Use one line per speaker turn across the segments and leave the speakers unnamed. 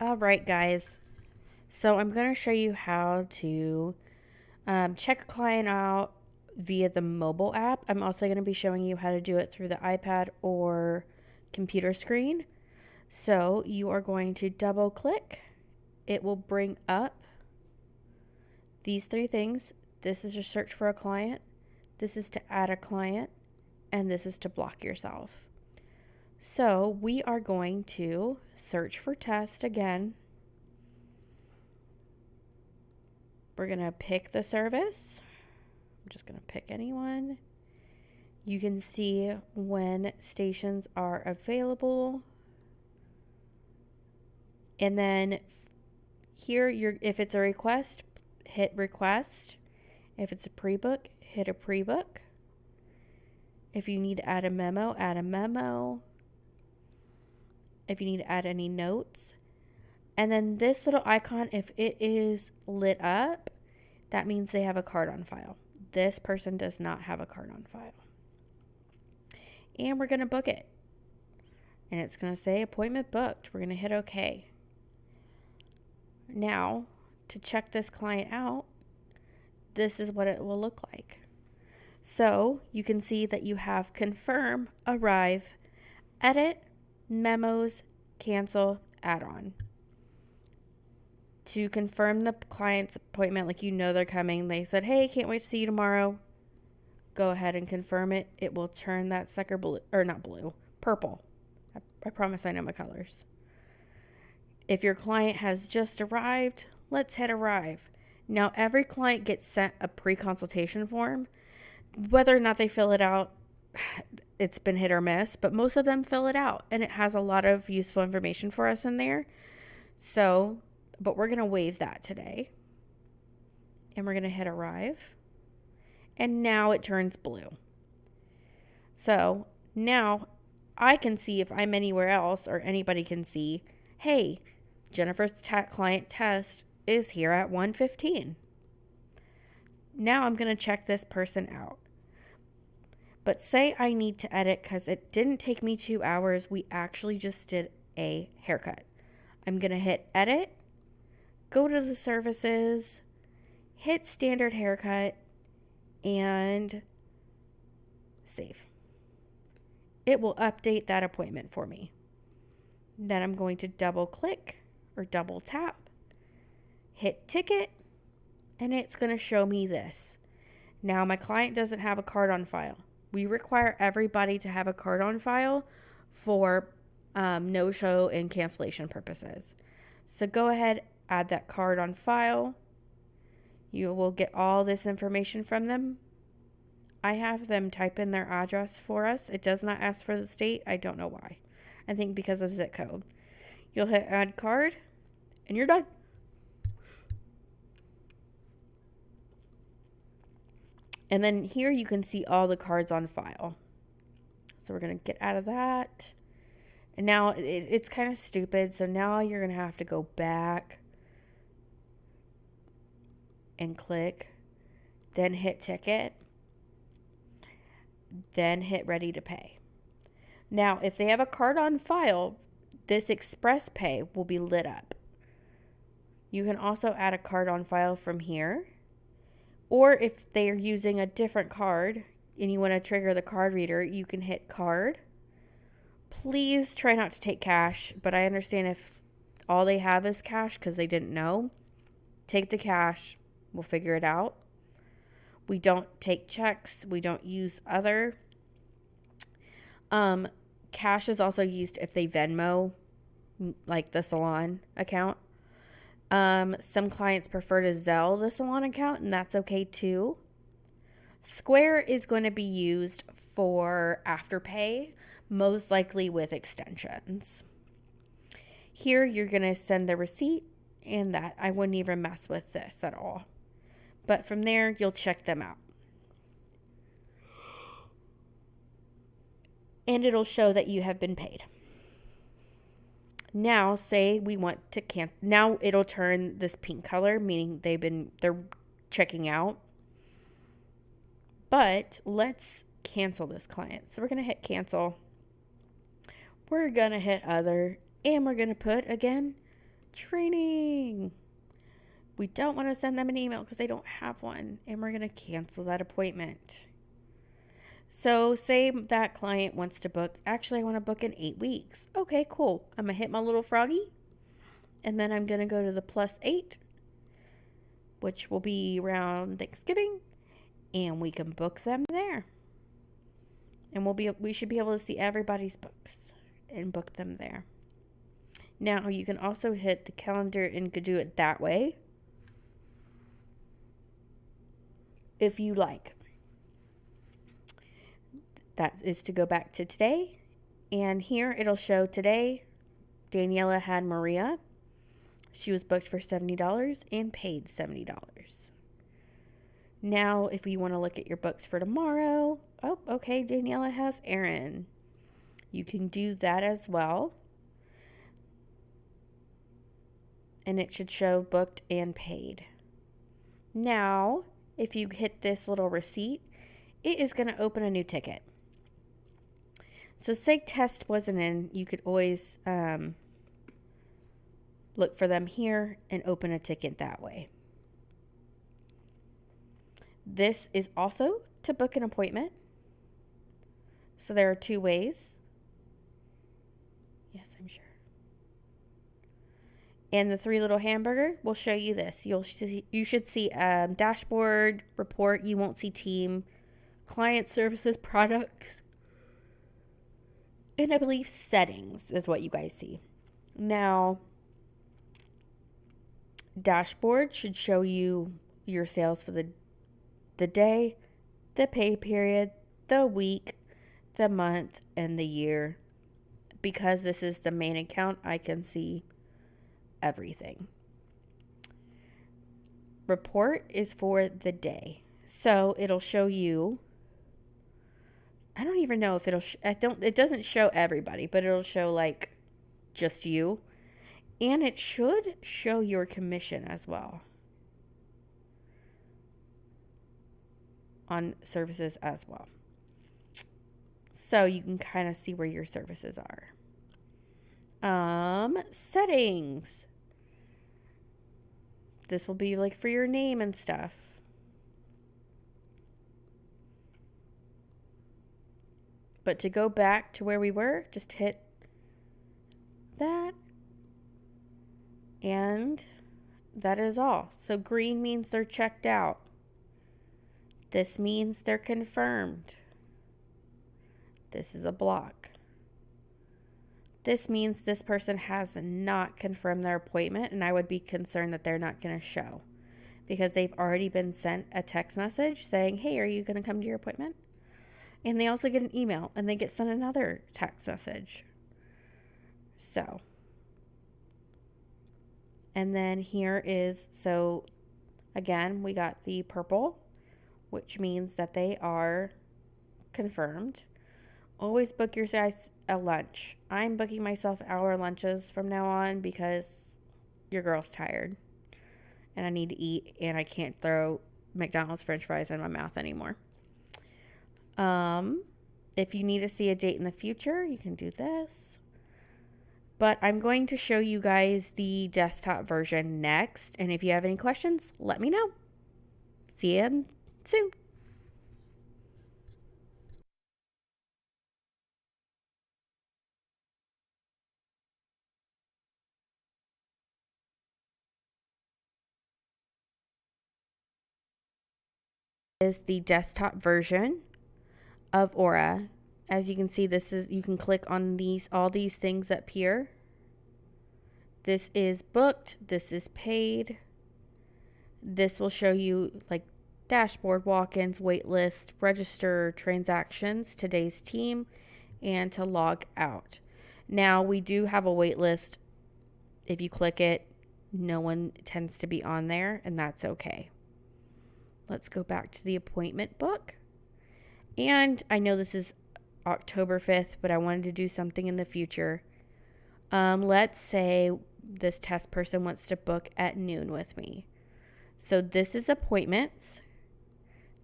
All right, guys. So I'm going to show you how to check a client out via the mobile app. I'm also going to be showing you how to do it through the iPad or computer screen. So you are going to double click. It will bring up these three things. This is your search for a client. This is to add a client. And this is to block yourself. So we are going to search for test again. We're going to pick the service. I'm just going to pick anyone. You can see when stations are available. And then here, if it's a request, hit request. If it's a pre-book, hit a pre-book. If you need to add a memo, add a memo. If you need to add any notes. And then this little icon, if it is lit up, that means they have a card on file. This person does not have a card on file. And we're going to book it. And it's going to say appointment booked. We're going to hit OK. Now, to check this client out, this is what it will look like. So you can see that you have confirm, arrive, edit, memos, cancel, add-on. To confirm the client's appointment, like you know they're coming, they said, hey, can't wait to see you tomorrow. Go ahead and confirm it. It will turn that sucker blue, or not blue, purple. I promise I know my colors. If your client has just arrived, let's hit arrive. Now, every client gets sent a pre-consultation form. Whether or not they fill it out, it's been hit or miss, but most of them fill it out, and it has a lot of useful information for us in there. So, but we're going to waive that today. And we're going to hit arrive. And now it turns blue. So now I can see if I'm anywhere else, or anybody can see, hey, Jennifer's client test is here at 1:15. Now I'm going to check this person out. But say I need to edit because it didn't take me 2 hours. We actually just did a haircut. I'm going to hit edit, go to the services, hit standard haircut, and save. It will update that appointment for me. Then I'm going to double click or double tap, hit ticket, and it's going to show me this. Now my client doesn't have a card on file. We require everybody to have a card on file for no-show and cancellation purposes. So go ahead, add that card on file. You will get all this information from them. I have them type in their address for us. It does not ask for the state. I don't know why. I think because of zip code. You'll hit add card, and you're done. And then here you can see all the cards on file. So we're going to get out of that. And now it's kind of stupid. So now you're going to have to go back and click. Then hit ticket. Then hit ready to pay. Now, if they have a card on file, this Express Pay will be lit up. You can also add a card on file from here. Or if they are using a different card and you want to trigger the card reader, you can hit card. Please try not to take cash, but I understand if all they have is cash because they didn't know. Take the cash. We'll figure it out. We don't take checks. We don't use other. Cash is also used if they Venmo, like the salon account. Some clients prefer to Zelle the salon account, and that's okay too. Square is going to be used for Afterpay, most likely with extensions. Here you're going to send the receipt, and that I wouldn't even mess with this at all. But from there, you'll check them out. And it'll show that you have been paid. Now, say we want to cancel. Now it'll turn this pink color, meaning they're checking out. But let's cancel this client. So we're going to hit cancel. We're going to hit other, and we're going to put, again, Training. We don't want to send them an email because they don't have one, and we're going to cancel that appointment. So say that client wants to book, actually I want to book in 8 weeks. Okay, cool. I'm going to hit my little froggy, and then I'm going to go to the +8, which will be around Thanksgiving, and we can book them there. And we should be able to see everybody's books and book them there. Now you can also hit the calendar and do it that way if you like. That is to go back to today, and here it'll show today Daniela had Maria. She was booked for $70 and paid $70. Now if you want to look at your books for tomorrow, oh, okay, Daniela has Erin. You can do that as well. And it should show booked and paid. Now, if you hit this little receipt, it is going to open a new ticket. So say test wasn't in, you could always look for them here and open a ticket that way. This is also to book an appointment. So there are 2 ways. Yes, I'm sure. And the 3 little hamburger will show you this. You should see dashboard, report. You won't see team, client services, products, and I believe settings is what you guys see. Now, dashboard should show you your sales for the day, the pay period, the week, the month, and the year. Because this is the main account, I can see everything. Report is for the day. So it'll show you, I don't even know if it doesn't show everybody, but it'll show like just you. And it should show your commission as well on services as well. So you can kind of see where your services are. Settings. This will be like for your name and stuff. But to go back to where we were, just hit that. And that is all. So green means they're checked out. This means they're confirmed. This is a block. This means this person has not confirmed their appointment, and I would be concerned that they're not going to show because they've already been sent a text message saying, hey, are you going to come to your appointment? And they also get an email, and they get sent another text message. So, and then here is, so again, we got the purple, which means that they are confirmed. Always book your size a lunch. I'm booking myself hour lunches from now on because your girl's tired and I need to eat and I can't throw McDonald's French fries in my mouth anymore. If you need to see a date in the future, you can do this. But I'm going to show you guys the desktop version next. And if you have any questions, let me know. See you soon. Is the desktop version of Aura. As you can see, you can click on all these things up here. This is booked, this is paid. This will show you like dashboard, walk-ins, wait list, register transactions, today's team, and to log out. Now we do have a wait list. If you click it, no one tends to be on there, and that's okay. Let's go back to the appointment book. And I know this is October 5th, but I wanted to do something in the future. Let's say this test person wants to book at noon with me. So this is appointments.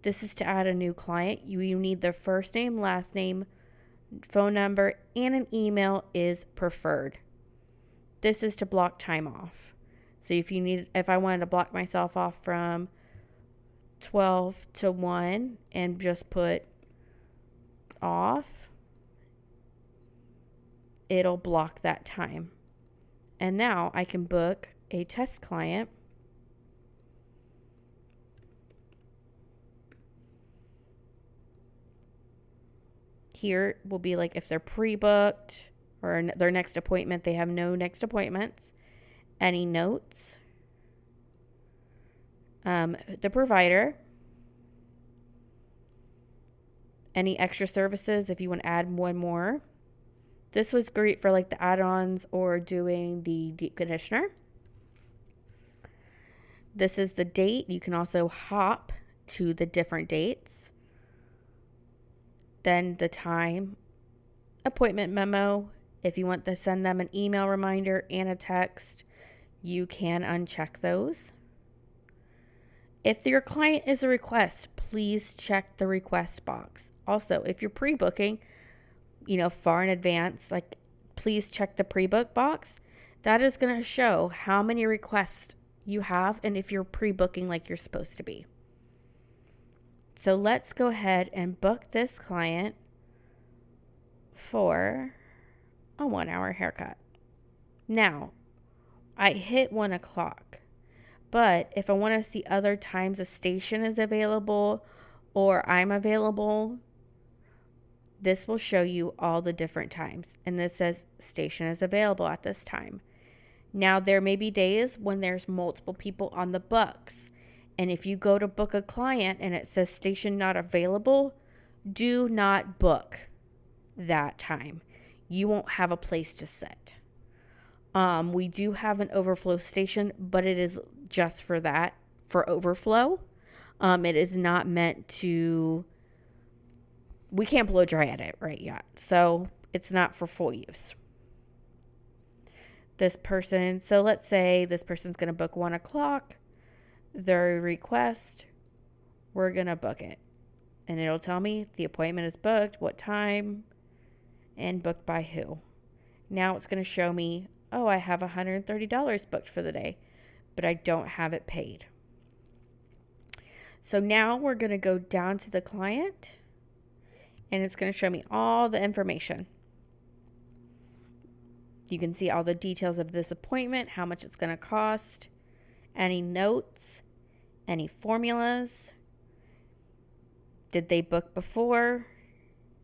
This is to add a new client. You need their first name, last name, phone number, and an email is preferred. This is to block time off. So if I wanted to block myself off from 12 to 1 and just put off, it'll block that time. And now I can book a test client. Here will be like if they're pre-booked or their next appointment, they have no next appointments, any notes, the provider, any extra services if you want to add one more. This was great for like the add-ons or doing the deep conditioner. This is the date. You can also hop to the different dates. Then the time, appointment memo. If you want to send them an email reminder and a text, you can uncheck those. If your client is a request, please check the request box. Also, if you're pre-booking, far in advance, like please check the pre-book box. That is going to show how many requests you have and if you're pre-booking like you're supposed to be. So let's go ahead and book this client for a 1-hour haircut. Now, I hit 1 o'clock, but if I want to see other times a station is available or I'm available, this will show you all the different times. And this says station is available at this time. Now, there may be days when there's multiple people on the books. And if you go to book a client and it says station not available, do not book that time. You won't have a place to sit. We do have an overflow station, but it is just for that, for overflow. It is not meant to, we can't blow dry at it right yet. So it's not for full use. So let's say this person's going to book 1 o'clock. Their request, we're going to book it. And it'll tell me the appointment is booked, what time, and booked by who. Now it's going to show me, oh, I have $130 booked for the day, but I don't have it paid. So now we're going to go down to the client, and it's going to show me all the information. You can see all the details of this appointment, how much it's going to cost, any notes, any formulas. Did they book before?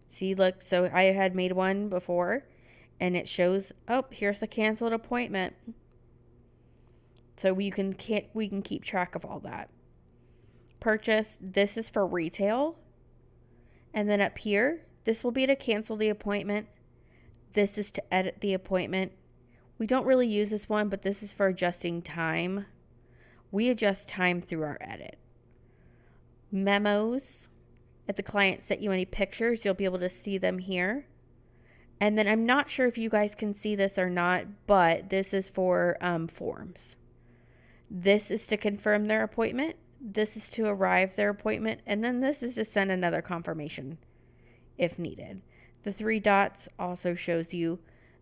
See, look, so I had made one before, and it shows, oh, here's a canceled appointment. So we can keep track of all that. Purchase, this is for retail. And then up here, this will be to cancel the appointment. This is to edit the appointment. We don't really use this one, but this is for adjusting time. We adjust time through our edit. Memos. If the client sent you any pictures, you'll be able to see them here. And then I'm not sure if you guys can see this or not, but this is for forms. This is to confirm their appointment. This is to arrive their appointment. And then this is to send another confirmation if needed. The 3 dots also shows you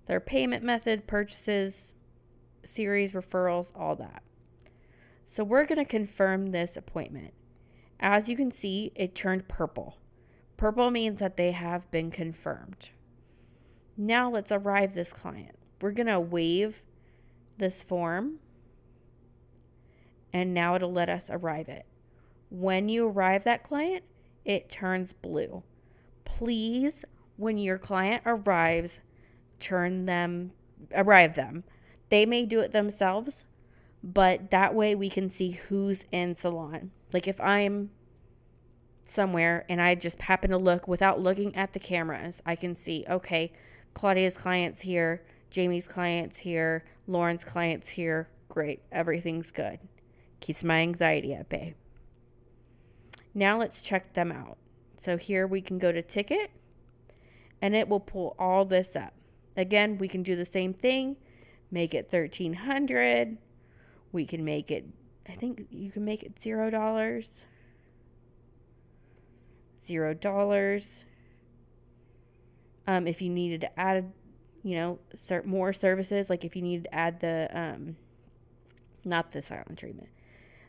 their payment method, purchases, series, referrals, all that. So we're going to confirm this appointment. As you can see, it turned purple. Purple means that they have been confirmed. Now let's arrive this client. We're going to waive this form, and now it'll let us arrive it. When you arrive that client, it turns blue. Please, when your client arrives, arrive them. They may do it themselves, but that way we can see who's in salon. Like if I'm somewhere and I just happen to look without looking at the cameras, I can see, okay, Claudia's client's here, Jamie's client's here, Lauren's client's here. Great, everything's good. Keeps my anxiety at bay. Now let's check them out. So here we can go to ticket, and it will pull all this up. Again, we can do the same thing. Make it $1,300. We can make it, I think you can make it $0. $0. If you needed to add, more services. Like if you need to add not the silent treatment,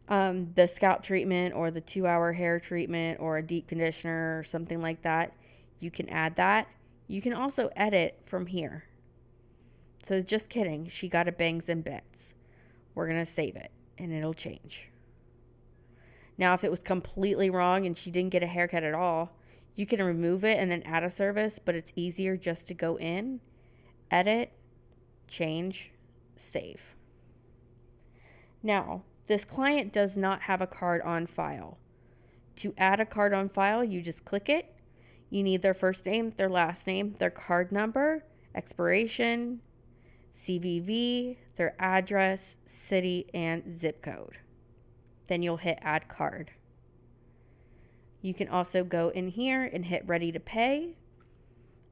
the scalp treatment or the 2-hour hair treatment or a deep conditioner or something like that, you can add that. You can also edit from here. So just kidding. She got a bangs and bits. We're going to save it and it'll change. Now, if it was completely wrong and she didn't get a haircut at all, you can remove it and then add a service, but it's easier just to go in, edit, change, save. Now, this client does not have a card on file. To add a card on file, you just click it. You need their first name, their last name, their card number, expiration, CVV, their address, city, and zip code. Then you'll hit add card. You can also go in here and hit ready to pay,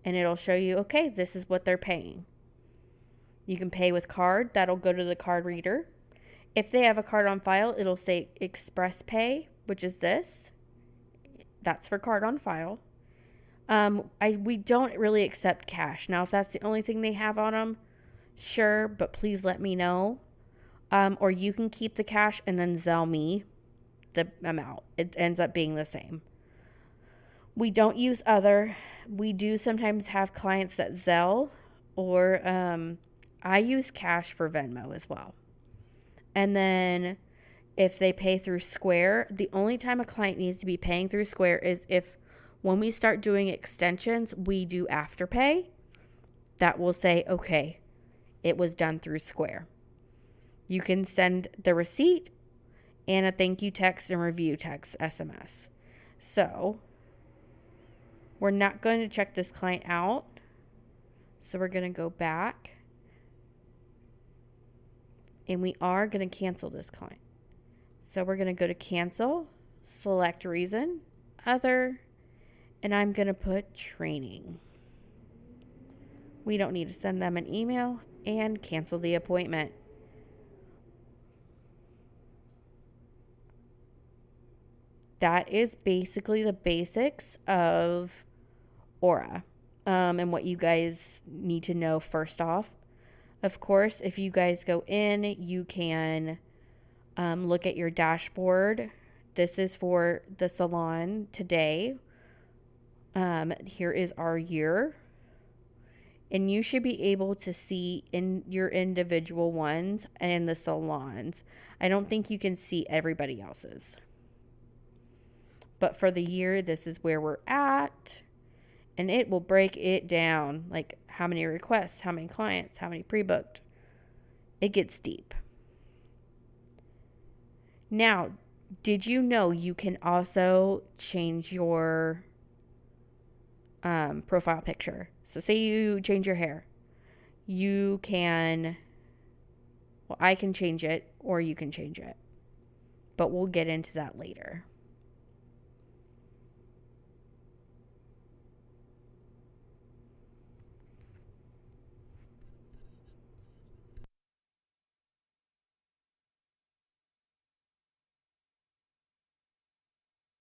and it'll show you, okay, this is what they're paying. You can pay with card. That'll go to the card reader. If they have a card on file, it'll say Express Pay, which is this. That's for card on file. We don't really accept cash. Now, if that's the only thing they have on them, sure, but please let me know. Or you can keep the cash and then Zelle me the amount. It ends up being the same. We don't use other. We do sometimes have clients that Zelle, or I use cash for Venmo as well. And then if they pay through Square, the only time a client needs to be paying through Square is if when we start doing extensions, we do Afterpay. That will say, okay, it was done through Square. You can send the receipt and a thank you text and review text SMS. So we're not going to check this client out. So we're going to go back. And we are going to cancel this client. So we're going to go to cancel, select reason, other, and I'm going to put training. We don't need to send them an email, and cancel the appointment. That is basically the basics of Aura, and what you guys need to know first off. Of course, if you guys go in, you can look at your dashboard. This is for the salon today. Here is our year. And you should be able to see in your individual ones and the salons. I don't think you can see everybody else's. But for the year, this is where we're at. And it will break it down. Like how many requests, how many clients, how many pre-booked. It gets deep. Now, did you know you can also change your profile picture? So say you change your hair. You can, I can change it or you can change it. But we'll get into that later.